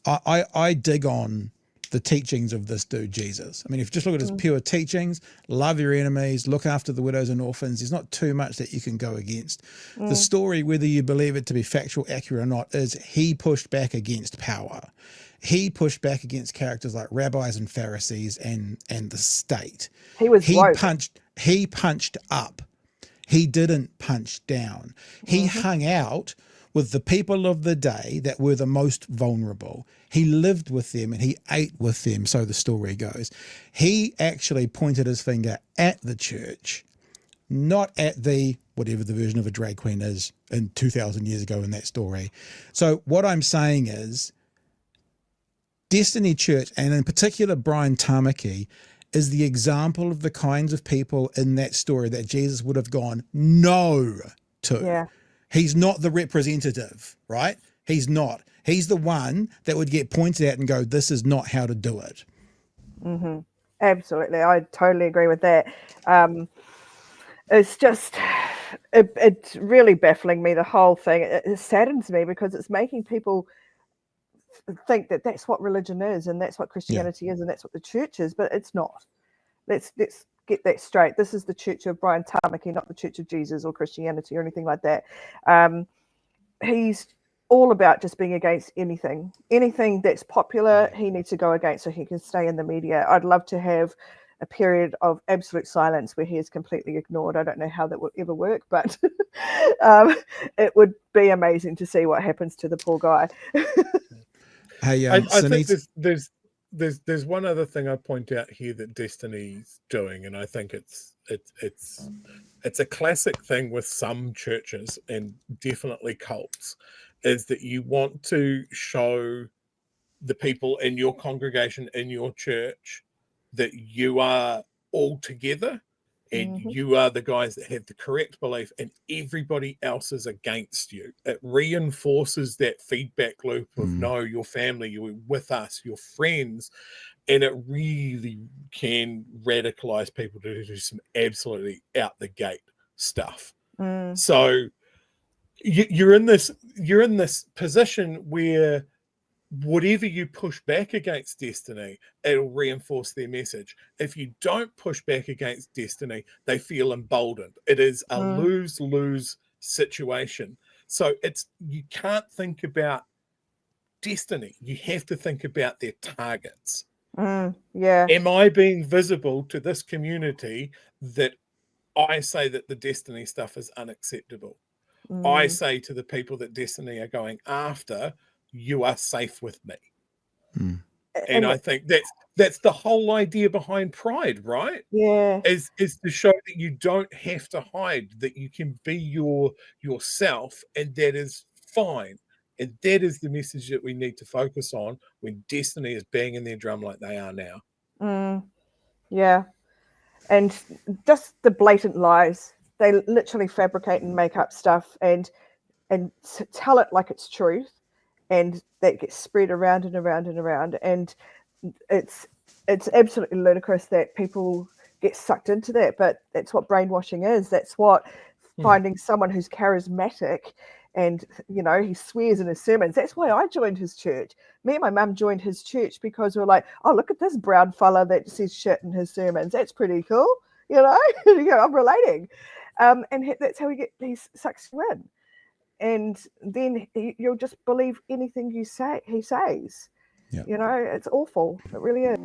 I dig on the teachings of this dude, Jesus. I mean, if you just look at his pure teachings, love your enemies, look after the widows and orphans, there's not too much that you can go against. The story, whether you believe it to be factual, accurate or not, is he pushed back against power. He pushed back against characters like rabbis and Pharisees and the state. He was woke. He punched up. He didn't punch down. He hung out with the people of the day that were the most vulnerable. He lived with them and he ate with them, so the story goes. He actually pointed his finger at the church, not at the, whatever the version of a drag queen is in 2,000 years ago in that story. So what I'm saying is, Destiny Church, and in particular Brian Tamaki, is the example of the kinds of people in that story that Jesus would have gone no to. Yeah. He's not the representative, right? He's not. He's the one that would get pointed at and go, this is not how to do it. Mm-hmm. Absolutely. I totally agree with that. It's just, it's really baffling me, the whole thing. It saddens me because it's making people think that that's what religion is and that's what Christianity is and that's what the church is, but it's not. Let's get that straight. This is the Church of Brian Tamaki, not the Church of Jesus or Christianity or anything like that. He's all about just being against anything that's popular. He needs to go against so he can stay in the media. I'd love to have a period of absolute silence where he is completely ignored. I don't know how that will ever work, but it would be amazing to see what happens to the poor guy. Hey, I think there's one other thing I point out here that Destiny's doing, and I think it's a classic thing with some churches and definitely cults, is that you want to show the people in your congregation, in your church, that you are all together and you are the guys that have the correct belief and everybody else is against you. It reinforces that feedback loop of no, your family, you're with us, your friends, and it really can radicalize people to do some absolutely out the gate stuff. So you're in this position where whatever you push back against Destiny, it'll reinforce their message. If you don't push back against Destiny, they feel emboldened. It is a lose-lose situation. So you can't think about Destiny. You have to think about their targets. Yeah. Am I being visible to this community that I say that the Destiny stuff is unacceptable? I say to the people that Destiny are going after, you are safe with me. And I think that's the whole idea behind Pride, right? Yeah. Is to show that you don't have to hide, that you can be yourself, and that is fine. And that is the message that we need to focus on when Destiny is banging their drum like they are now. Yeah. And just the blatant lies. They literally fabricate and make up stuff and tell it like it's truth. And that gets spread around and around and around. And it's absolutely ludicrous that people get sucked into that. But that's what brainwashing is. That's what finding someone who's charismatic and, he swears in his sermons. That's why I joined his church. Me and my mum joined his church because we were like, oh, look at this brown fella that says shit in his sermons. That's pretty cool. I'm relating. And that's how he sucks you in. And then you'll just believe anything he says. It's awful. It really is.